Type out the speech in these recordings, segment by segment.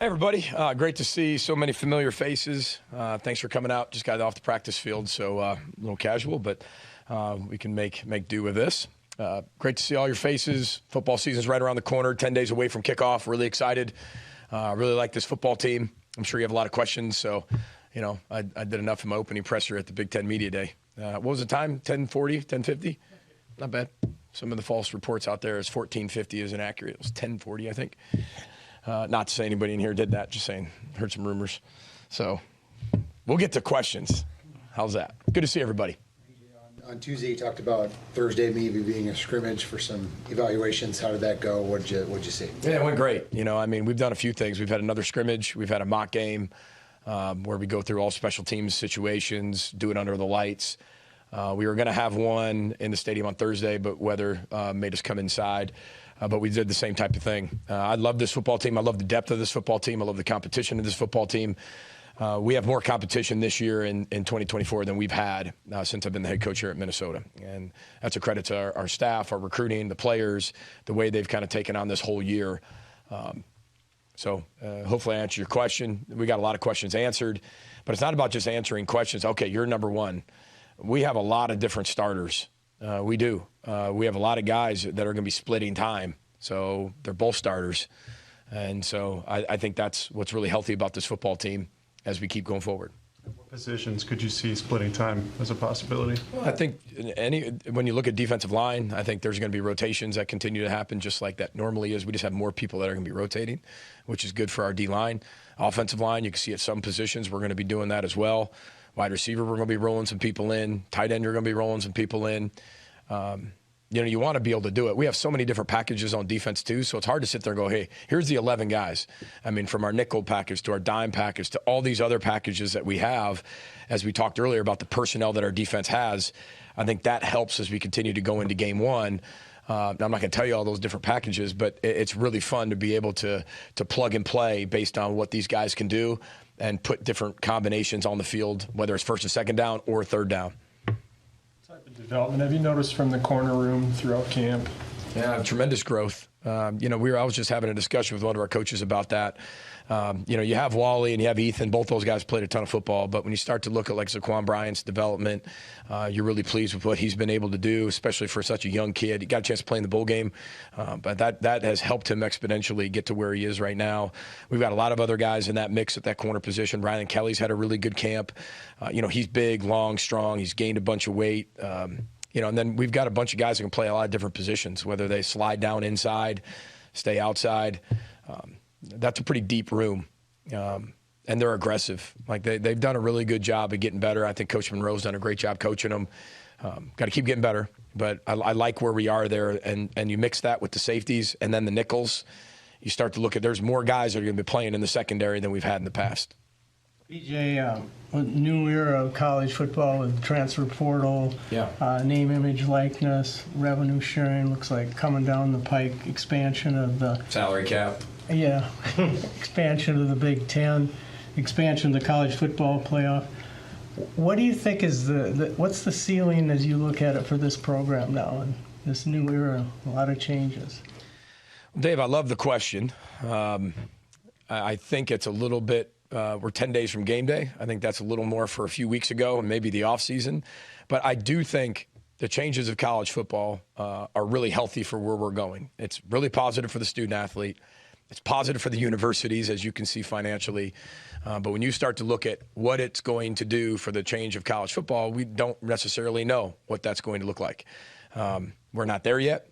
Hey, everybody. Great to see so many familiar faces. Thanks for coming out. Just got off the practice field, so a little casual, but we can make do with this. Great to see all your faces. Football season's right around the corner, 10 days away from kickoff. Really excited. Really like this football team. I'm sure you have a lot of questions, so, you know, I did enough in my opening presser at the Big Ten Media Day. What was the time? 10:40, 10:50? Not bad. Some of the false reports out there is 14:50 is inaccurate. It was 10:40, I think. Not to say anybody in here did that, just saying, heard some rumors. So we'll get to questions. How's that? Good to see everybody. On Tuesday, you talked about Thursday maybe being a scrimmage for some evaluations. How did that go? What'd you see? Yeah, it went great. You know, I mean, we've done a few things. We've had another scrimmage. We've had a mock game where we go through all special teams situations, do it under the lights. We were going to have one in the stadium on Thursday, but weather made us come inside. But we did the same type of thing. I love this football team. I love the depth of this football team. I love the competition of this football team. We have more competition this year in 2024 than we've had since I've been the head coach here at Minnesota. And that's a credit to our staff, our recruiting, the players, the way they've kind of taken on this whole year. So hopefully I answered your question. We got a lot of questions answered. But it's not about just answering questions. Okay, you're number one. We have a lot of different starters. We do. We have a lot of guys that are going to be splitting time. So they're both starters. And so I think that's what's really healthy about this football team as we keep going forward. What positions could you see splitting time as a possibility? Well, I think when you look at defensive line, I think there's going to be rotations that continue to happen just like that normally is. We just have more people that are going to be rotating, which is good for our D-line. Offensive line, you can see at some positions we're going to be doing that as well. Wide receiver, we're going to be rolling some people in. Tight end, you're going to be rolling some people in. You know, you want to be able to do it. We have so many different packages on defense, too, so it's hard to sit there and go, hey, here's the 11 guys. I mean, from our nickel package to our dime package to all these other packages that we have, as we talked earlier about the personnel that our defense has, I think that helps as we continue to go into game one. I'm not going to tell you all those different packages, but it's really fun to be able to plug and play based on what these guys can do and put different combinations on the field, whether it's first and second down or third down. Type of development have you noticed from the corner room throughout camp? Yeah, tremendous growth. You know, I was just having a discussion with one of our coaches about that. You know, you have Wally and you have Ethan. Both those guys played a ton of football. But when you start to look at like Zaquan Bryant's development, you're really pleased with what he's been able to do, especially for such a young kid. He got a chance to play in the bowl game, but that has helped him exponentially get to where he is right now. We've got a lot of other guys in that mix at that corner position. Ryan Kelly's had a really good camp. You know, he's big, long, strong. He's gained a bunch of weight. You know, and then we've got a bunch of guys who can play a lot of different positions, whether they slide down inside, stay outside. That's a pretty deep room, and they're aggressive. Like they've done a really good job of getting better. I think Coach Monroe's done a great job coaching them. Got to keep getting better, but I like where we are there. And you mix that with the safeties and then the nickels, you start to look at there's more guys that are going to be playing in the secondary than we've had in the past. BJ, a new era of college football with transfer portal, name, image, likeness, revenue sharing, looks like coming down the pike, expansion of the Salary cap. Yeah, expansion of the Big Ten, expansion of the college football playoff. What do you think is what's the ceiling as you look at it for this program now in this new era? A lot of changes. Dave, I love the question. I think it's a little bit, we're 10 days from game day. I think that's a little more for a few weeks ago and maybe the offseason. But I do think the changes of college football are really healthy for where we're going. It's really positive for the student athlete. It's positive for the universities, as you can see financially. But when you start to look at what it's going to do for the change of college football, we don't necessarily know what that's going to look like. We're not there yet.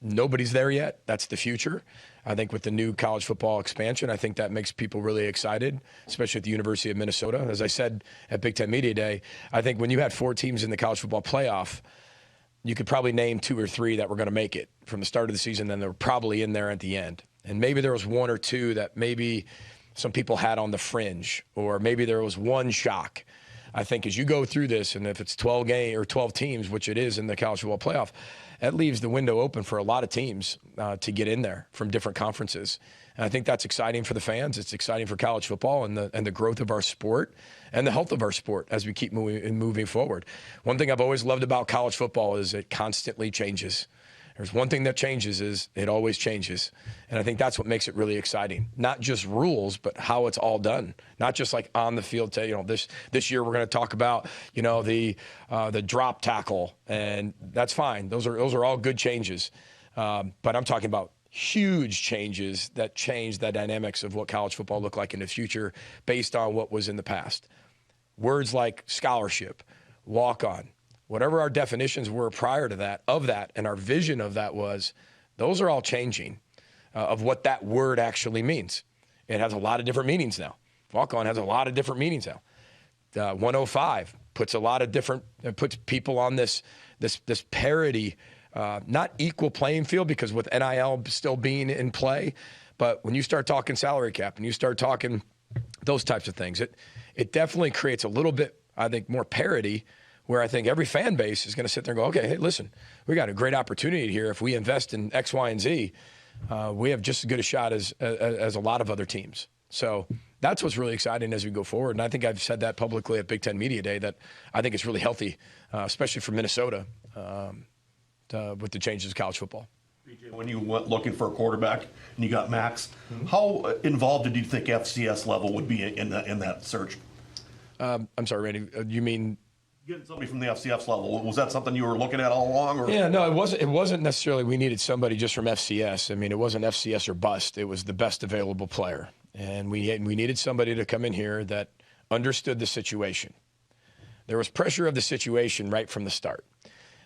Nobody's there yet. That's the future. I think with the new college football expansion, I think that makes people really excited, especially at the University of Minnesota. As I said at Big Ten Media Day, I think when you had 4 teams in the college football playoff, you could probably name 2 or 3 that were going to make it from the start of the season, and they were probably in there at the end. And maybe there was 1 or 2 that maybe some people had on the fringe, or maybe there was one shock. I think as you go through this, and if it's 12 teams, which it is in the college football playoff, that leaves the window open for a lot of teams to get in there from different conferences. And I think that's exciting for the fans. It's exciting for college football and the growth of our sport and the health of our sport as we keep moving forward. One thing I've always loved about college football is it constantly changes. There's one thing that changes is it always changes. And I think that's what makes it really exciting. Not just rules, but how it's all done. Not just like on the field, this year we're going to talk about, the drop tackle, and that's fine. Those are all good changes. But I'm talking about huge changes that change the dynamics of what college football look like in the future based on what was in the past. Words like scholarship, walk-on, whatever our definitions were prior to that, and our vision of that was, those are all changing of what that word actually means. It has a lot of different meanings now. Walk-on has a lot of different meanings now. 105 puts puts people on this parity, not equal playing field, because with NIL still being in play, but when you start talking salary cap and you start talking those types of things, it definitely creates a little bit, I think, more parity, where I think every fan base is going to sit there and go, okay, hey, listen, we got a great opportunity here. If we invest in X, Y, and Z, we have just as good a shot as a lot of other teams. So that's what's really exciting as we go forward. And I think I've said that publicly at Big Ten Media Day, that I think it's really healthy, especially for Minnesota, with the changes of college football. When you went looking for a quarterback and you got Max, how involved did you think FCS level would be in that search? I'm sorry, Randy, you mean Getting somebody from the FCS level, was that something you were looking at all along? Or? Yeah, no, it wasn't necessarily we needed somebody just from FCS. I mean, it wasn't FCS or bust. It was the best available player. And we needed somebody to come in here that understood the situation. There was pressure of the situation right from the start.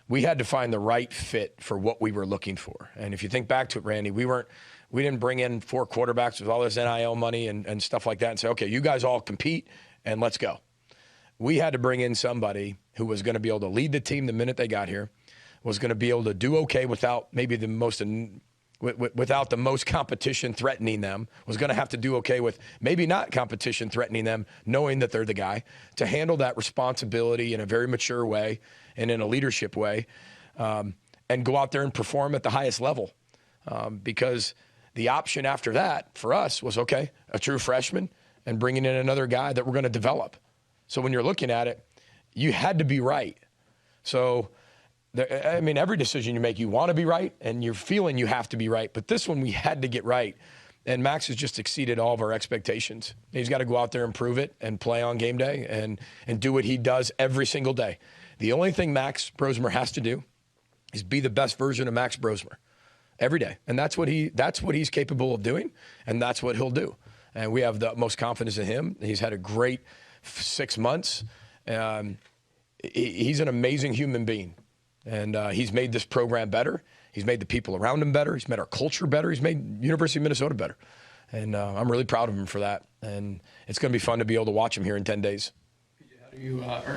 We had to find the right fit for what we were looking for. And if you think back to it, Randy, we didn't bring in 4 quarterbacks with all this NIL money and stuff like that and say, okay, you guys all compete and let's go. We had to bring in somebody who was going to be able to lead the team the minute they got here, was going to be able to do okay without maybe without the most competition threatening them, was going to have to do okay with maybe not competition threatening them, knowing that they're the guy, to handle that responsibility in a very mature way and in a leadership way, and go out there and perform at the highest level. Because the option after that for us was, okay, a true freshman and bringing in another guy that we're going to develop. So when you're looking at it, you had to be right. So, every decision you make, you want to be right, and you're feeling you have to be right. But this one, we had to get right. And Max has just exceeded all of our expectations. He's got to go out there and prove it and play on game day and do what he does every single day. The only thing Max Brosmer has to do is be the best version of Max Brosmer every day. And that's what he's capable of doing, and that's what he'll do. And we have the most confidence in him. He's had a great 6 months. He's an amazing human being, and he's made this program better. He's made the people around him better. He's made our culture better. He's made University of Minnesota better, and I'm really proud of him for that. And it's going to be fun to be able to watch him here in 10 days.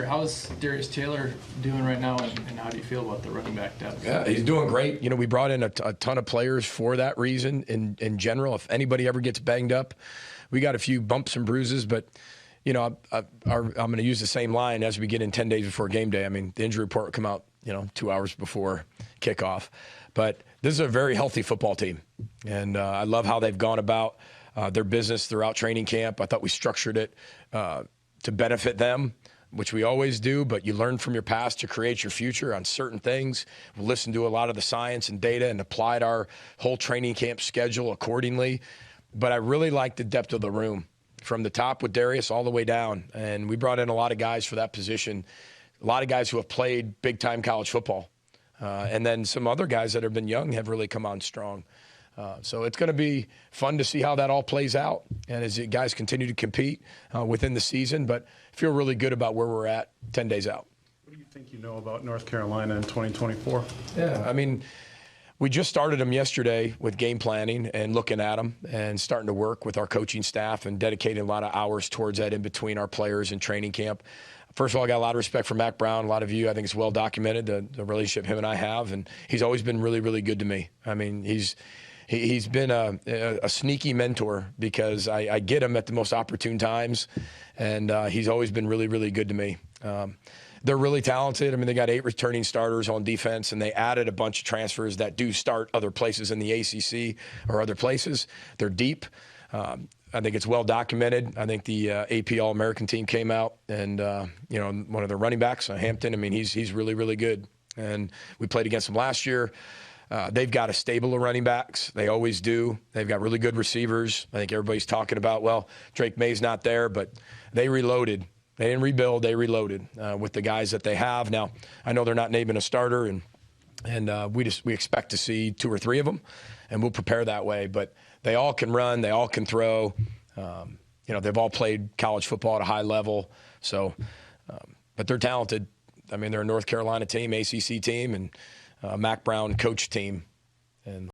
How's Darius Taylor doing right now, and how do you feel about the running back depth? Yeah, he's doing great. We brought in a ton of players for that reason. In general, if anybody ever gets banged up, we got a few bumps and bruises, but. I'm going to use the same line as we get in 10 days before game day. I mean, the injury report will come out, 2 hours before kickoff. But this is a very healthy football team. And I love how they've gone about their business throughout training camp. I thought we structured it to benefit them, which we always do. But you learn from your past to create your future on certain things. We listened to a lot of the science and data and applied our whole training camp schedule accordingly. But I really like the depth of the room, from the top with Darius all the way down. And we brought in a lot of guys for that position, a lot of guys who have played big-time college football. And then some other guys that have been young have really come on strong. So it's going to be fun to see how that all plays out, and as you guys continue to compete within the season. But feel really good about where we're at 10 days out. What do you think you know about North Carolina in 2024? Yeah, we just started them yesterday with game planning and looking at them and starting to work with our coaching staff and dedicating a lot of hours towards that in between our players and training camp. First of all, I got a lot of respect for Mac Brown. A lot of you, I think it's well documented, the relationship him and I have, and he's always been really, really good to me. He's been a sneaky mentor because I get him at the most opportune times, and he's always been really, really good to me. They're really talented. They got 8 returning starters on defense, and they added a bunch of transfers that do start other places in the ACC or other places. They're deep. I think it's well documented. I think the AP All-American team came out, and one of their running backs, Hampton. He's really, really good. And we played against him last year. They've got a stable of running backs. They always do. They've got really good receivers. I think everybody's talking about, well, Drake May's not there, but they reloaded. They didn't rebuild. They reloaded with the guys that they have. Now, I know they're not naming a starter, and we expect to see 2 or 3 of them, and we'll prepare that way. But they all can run. They all can throw. They've all played college football at a high level. So, but they're talented. I mean, they're a North Carolina team, ACC team, and Mac Brown coach team. And